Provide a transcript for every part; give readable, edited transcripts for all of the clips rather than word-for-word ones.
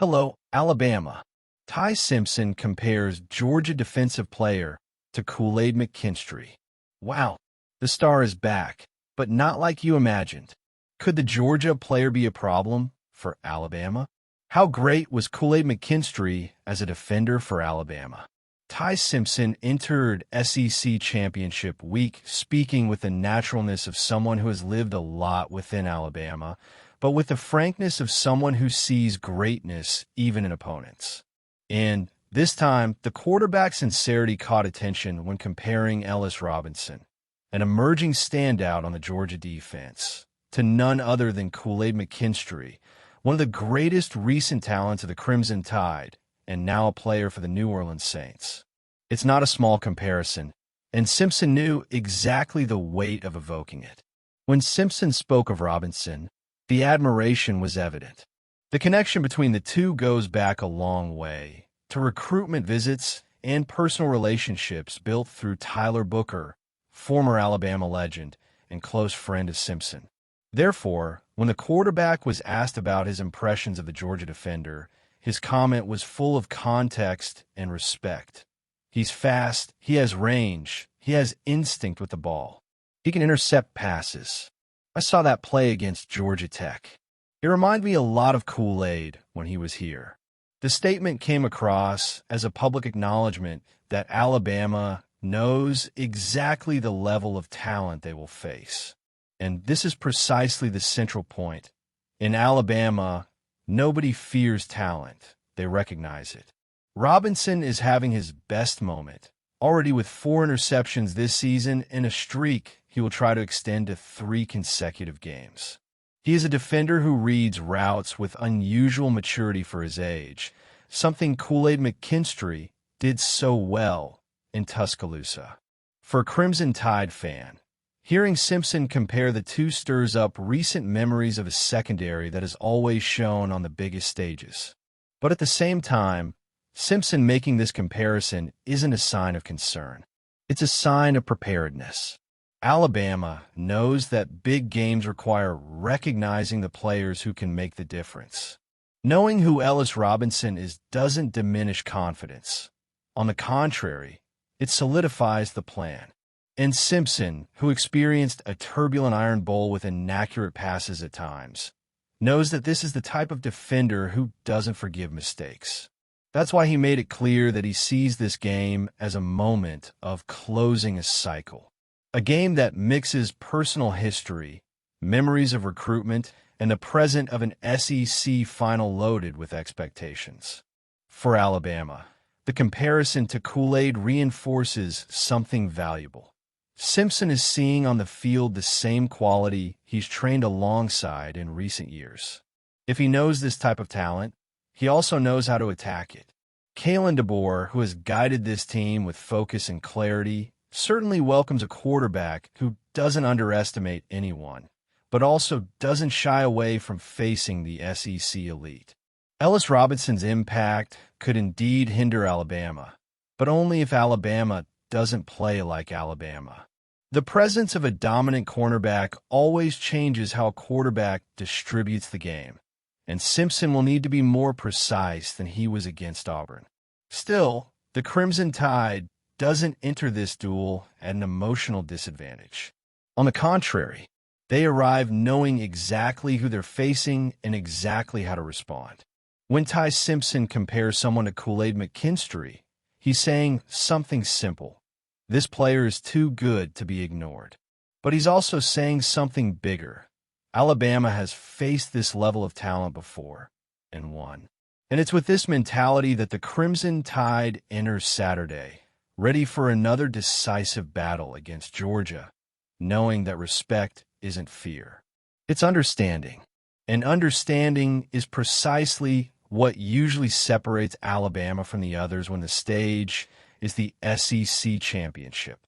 Hello, Alabama. Ty Simpson compares Georgia defensive player to Kool-Aid McKinstry. Wow, the star is back, but not like you imagined. Could the Georgia player be a problem for Alabama? How great was Kool-Aid McKinstry as a defender for Alabama? Ty Simpson entered SEC Championship week speaking with the naturalness of someone who has lived a lot within Alabama, but with the frankness of someone who sees greatness even in opponents. And this time, the quarterback's sincerity caught attention when comparing Ellis Robinson, an emerging standout on the Georgia defense, to none other than Kool-Aid McKinstry, one of the greatest recent talents of the Crimson Tide, and now a player for the New Orleans Saints. It's not a small comparison, and Simpson knew exactly the weight of evoking it. When Simpson spoke of Robinson, the admiration was evident. The connection between the two goes back a long way, to recruitment visits and personal relationships built through Tyler Booker, former Alabama legend and close friend of Simpson. Therefore, when the quarterback was asked about his impressions of the Georgia defender, his comment was full of context and respect. He's fast, he has range, he has instinct with the ball. He can intercept passes. I saw that play against Georgia Tech. It reminded me a lot of Kool-Aid when he was here. The statement came across as a public acknowledgement that Alabama knows exactly the level of talent they will face. And this is precisely the central point. In Alabama, nobody fears talent. They recognize it. Robinson is having his best moment, already with 4 interceptions this season and a streak he will try to extend to 3 consecutive games. He is a defender who reads routes with unusual maturity for his age, something Kool-Aid McKinstry did so well in Tuscaloosa. For a Crimson Tide fan, hearing Simpson compare the two stirs up recent memories of a secondary that is always shown on the biggest stages. But at the same time, Simpson making this comparison isn't a sign of concern. It's a sign of preparedness. Alabama knows that big games require recognizing the players who can make the difference. Knowing who Ellis Robinson is doesn't diminish confidence. On the contrary, it solidifies the plan. And Simpson, who experienced a turbulent Iron Bowl with inaccurate passes at times, knows that this is the type of defender who doesn't forgive mistakes. That's why he made it clear that he sees this game as a moment of closing a cycle. A game that mixes personal history, memories of recruitment, and the present of an SEC final loaded with expectations. For Alabama, the comparison to Kool-Aid reinforces something valuable. Simpson is seeing on the field the same quality he's trained alongside in recent years. If he knows this type of talent, he also knows how to attack it. Kalen DeBoer, who has guided this team with focus and clarity, certainly welcomes a quarterback who doesn't underestimate anyone, but also doesn't shy away from facing the SEC elite. Ellis Robinson's impact could indeed hinder Alabama, but only if Alabama doesn't play like Alabama. The presence of a dominant cornerback always changes how a quarterback distributes the game, and Simpson will need to be more precise than he was against Auburn. Still, the Crimson Tide doesn't enter this duel at an emotional disadvantage. On the contrary, they arrive knowing exactly who they're facing and exactly how to respond. When Ty Simpson compares someone to Kool-Aid McKinstry, he's saying something simple. This player is too good to be ignored. But he's also saying something bigger. Alabama has faced this level of talent before and won. And it's with this mentality that the Crimson Tide enters Saturday, ready for another decisive battle against Georgia, knowing that respect isn't fear. It's understanding. And understanding is precisely what usually separates Alabama from the others when the stage is the SEC Championship.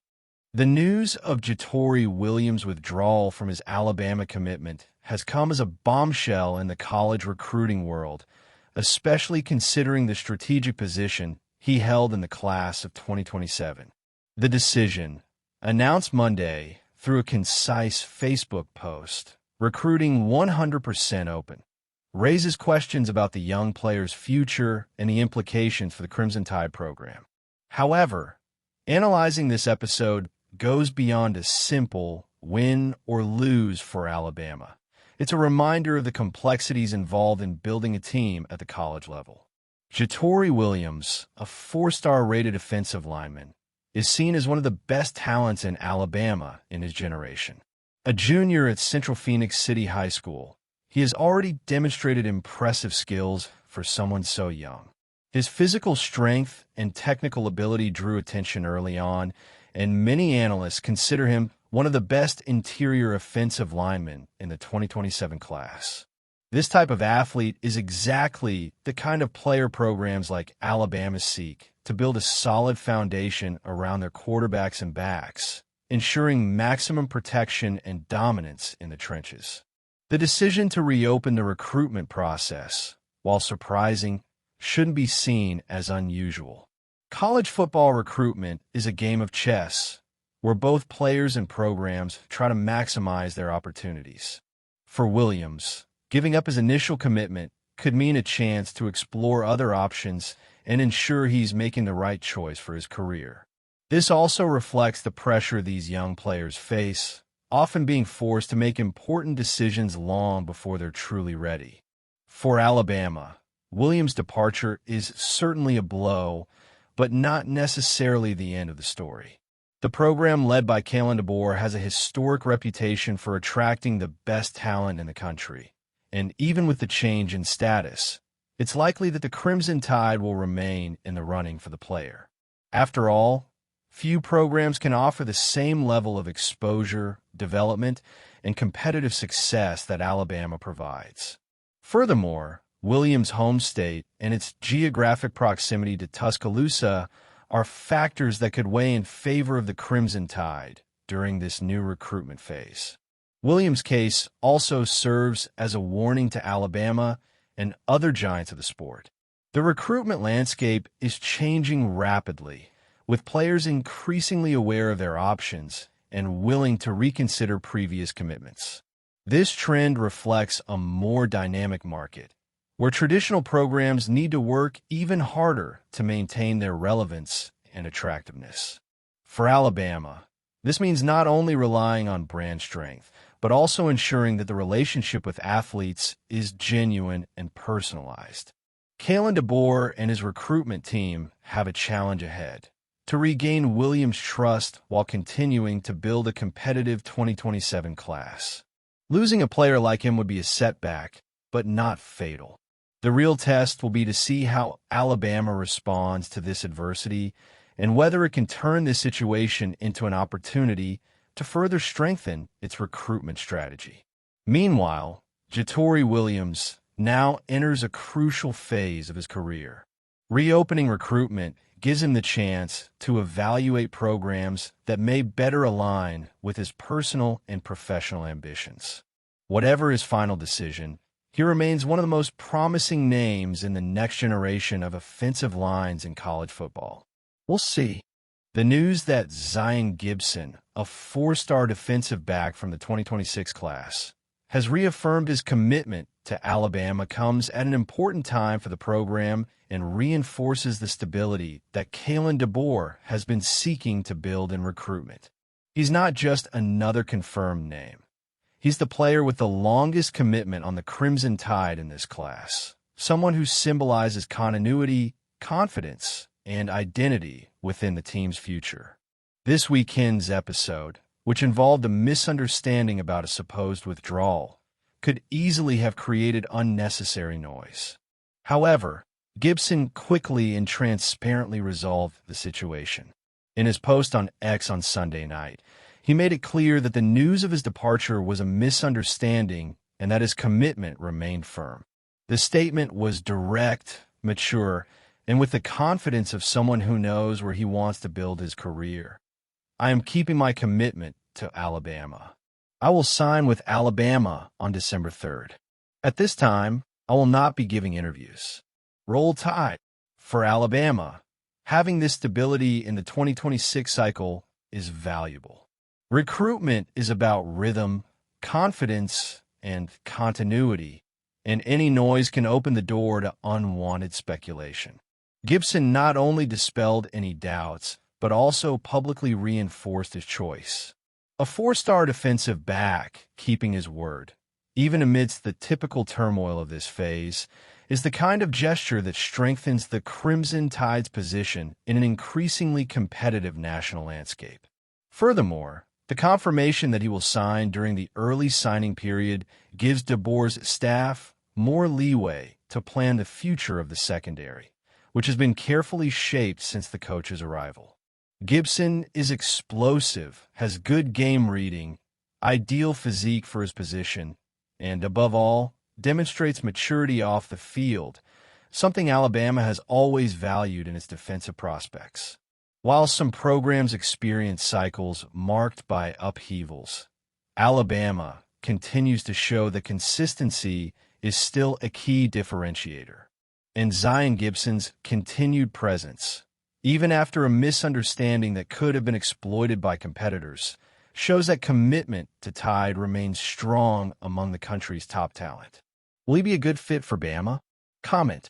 The news of Jatori Williams' withdrawal from his Alabama commitment has come as a bombshell in the college recruiting world, especially considering the strategic position he held in the class of 2027. The decision, announced Monday through a concise Facebook post, recruiting 100% open. raises questions about the young player's future and the implications for the Crimson Tide program. However, analyzing this episode goes beyond a simple win or lose for Alabama. It's a reminder of the complexities involved in building a team at the college level. Jatori Williams, a four-star rated offensive lineman, is seen as one of the best talents in Alabama in his generation. A junior at Central Phoenix City High School, he has already demonstrated impressive skills for someone so young. His physical strength and technical ability drew attention early on, and many analysts consider him one of the best interior offensive linemen in the 2027 class. This type of athlete is exactly the kind of player programs like Alabama seek to build a solid foundation around their quarterbacks and backs, ensuring maximum protection and dominance in the trenches. The decision to reopen the recruitment process, while surprising, shouldn't be seen as unusual. College football recruitment is a game of chess, where both players and programs try to maximize their opportunities. For Williams, giving up his initial commitment could mean a chance to explore other options and ensure he's making the right choice for his career. This also reflects the pressure these young players face, often being forced to make important decisions long before they're truly ready. For Alabama, Williams' departure is certainly a blow, but not necessarily the end of the story. The program led by Kalen DeBoer has a historic reputation for attracting the best talent in the country, and even with the change in status, it's likely that the Crimson Tide will remain in the running for the player. After all, few programs can offer the same level of exposure, development, and competitive success that Alabama provides. Furthermore, Williams' home state and its geographic proximity to Tuscaloosa are factors that could weigh in favor of the Crimson Tide during this new recruitment phase. Williams' case also serves as a warning to Alabama and other giants of the sport. The recruitment landscape is changing rapidly, with players increasingly aware of their options and willing to reconsider previous commitments. This trend reflects a more dynamic market, where traditional programs need to work even harder to maintain their relevance and attractiveness. For Alabama, this means not only relying on brand strength, but also ensuring that the relationship with athletes is genuine and personalized. Kalen DeBoer and his recruitment team have a challenge ahead: to regain Williams' trust while continuing to build a competitive 2027 class. Losing a player like him would be a setback, but not fatal. The real test will be to see how Alabama responds to this adversity and whether it can turn this situation into an opportunity to further strengthen its recruitment strategy. Meanwhile, Jatori Williams now enters a crucial phase of his career. Reopening recruitment gives him the chance to evaluate programs that may better align with his personal and professional ambitions. Whatever his final decision, he remains one of the most promising names in the next generation of offensive lines in college football. We'll see. The news that Zion Gibson, a four-star defensive back from the 2026 class, has reaffirmed his commitment to Alabama comes at an important time for the program and reinforces the stability that Kalen DeBoer has been seeking to build in recruitment. He's not just another confirmed name. He's the player with the longest commitment on the Crimson Tide in this class, someone who symbolizes continuity, confidence, and identity within the team's future. This weekend's episode, which involved a misunderstanding about a supposed withdrawal, could easily have created unnecessary noise. However, Gibson quickly and transparently resolved the situation. In his post on X on Sunday night, he made it clear that the news of his departure was a misunderstanding and that his commitment remained firm. The statement was direct, mature, and with the confidence of someone who knows where he wants to build his career. I am keeping my commitment to Alabama. I will sign with Alabama on December 3rd. At this time, I will not be giving interviews. Roll Tide. For Alabama, having this stability in the 2026 cycle is valuable. Recruitment is about rhythm, confidence, and continuity, and any noise can open the door to unwanted speculation. Gibson not only dispelled any doubts, but also publicly reinforced his choice. A four-star defensive back, keeping his word, even amidst the typical turmoil of this phase, is the kind of gesture that strengthens the Crimson Tide's position in an increasingly competitive national landscape. Furthermore, the confirmation that he will sign during the early signing period gives DeBoer's staff more leeway to plan the future of the secondary, which has been carefully shaped since the coach's arrival. Gibson is explosive, has good game reading, ideal physique for his position, and above all, demonstrates maturity off the field, something Alabama has always valued in its defensive prospects. While some programs experience cycles marked by upheavals, Alabama continues to show that consistency is still a key differentiator. And Zion Gibson's continued presence, even after a misunderstanding that could have been exploited by competitors, shows that commitment to Tide remains strong among the country's top talent. Will he be a good fit for Bama? Comment.